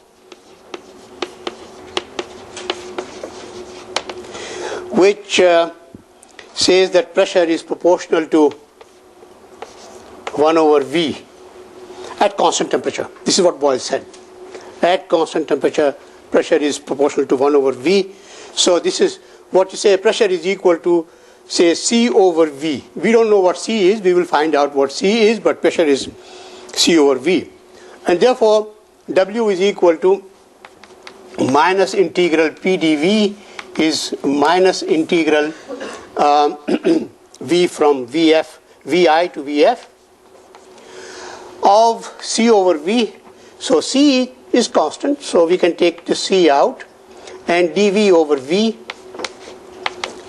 S1: which says that pressure is proportional to 1 over V at constant temperature. This is what Boyle said. At constant temperature, pressure is proportional to 1 over V. So this is what you say, pressure is equal to, say, C over V. We don't know what C is. We will find out what C is, but pressure is C over V. And therefore, W is equal to minus integral P dV is minus integral V from VF, VI to VF of C over V. So C is constant, so we can take the C out, and dV over V,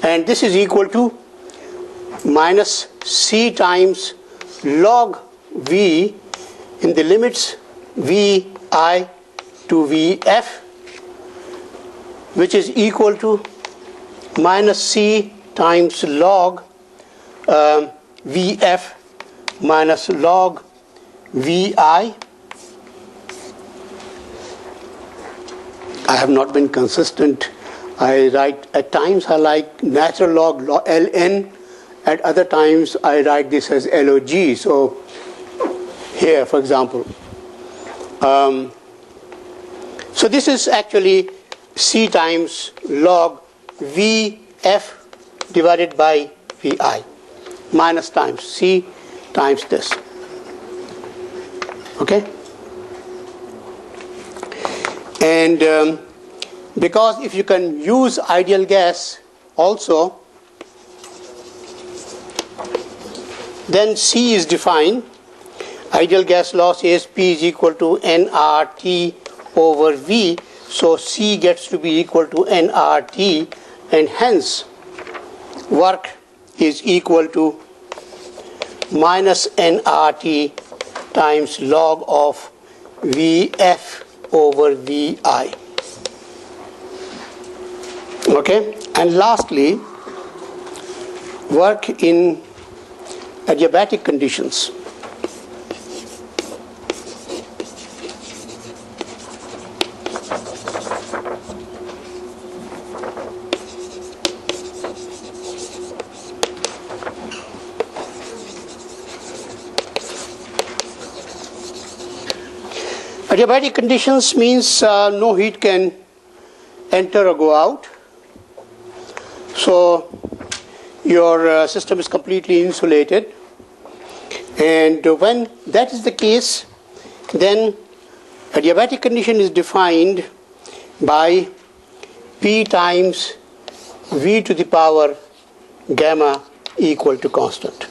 S1: and this is equal to minus C times log V in the limits VI to VF, which is equal to minus C times log VF minus log VI. I have not been consistent. I write, at times I like natural log ln, at other times I write this as log. So here, for example, so this is actually C times log VF divided by VI minus times C times this. Okay? And because if you can use ideal gas also, then C is defined. Ideal gas law says P is equal to nRT over V. So C gets to be equal to nRT, and hence work is equal to minus nRT times log of VF over VI. Okay, and lastly, work in adiabatic conditions. Adiabatic conditions means no heat can enter or go out. So your system is completely insulated. And when that is the case, then adiabatic condition is defined by P times V to the power gamma equal to constant,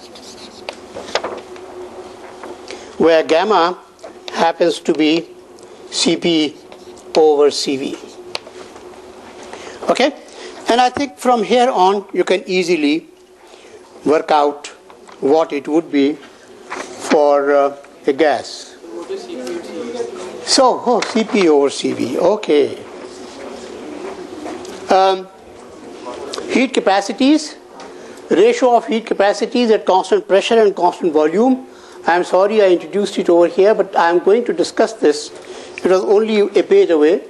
S1: where gamma happens to be Cp over Cv. Okay? And I think from here on you can easily work out what it would be for a gas. So, Cp over Cv. Okay. Heat capacities, ratio of heat capacities at constant pressure and constant volume. I am sorry I introduced it over here, but I am going to discuss this. It was only a page away.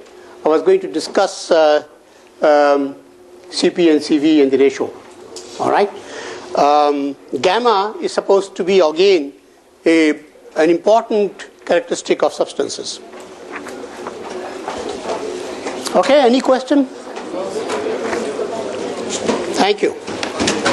S1: I was going to discuss Cp and Cv and the ratio. All right. Gamma is supposed to be again an important characteristic of substances. Okay. Any question? Thank you.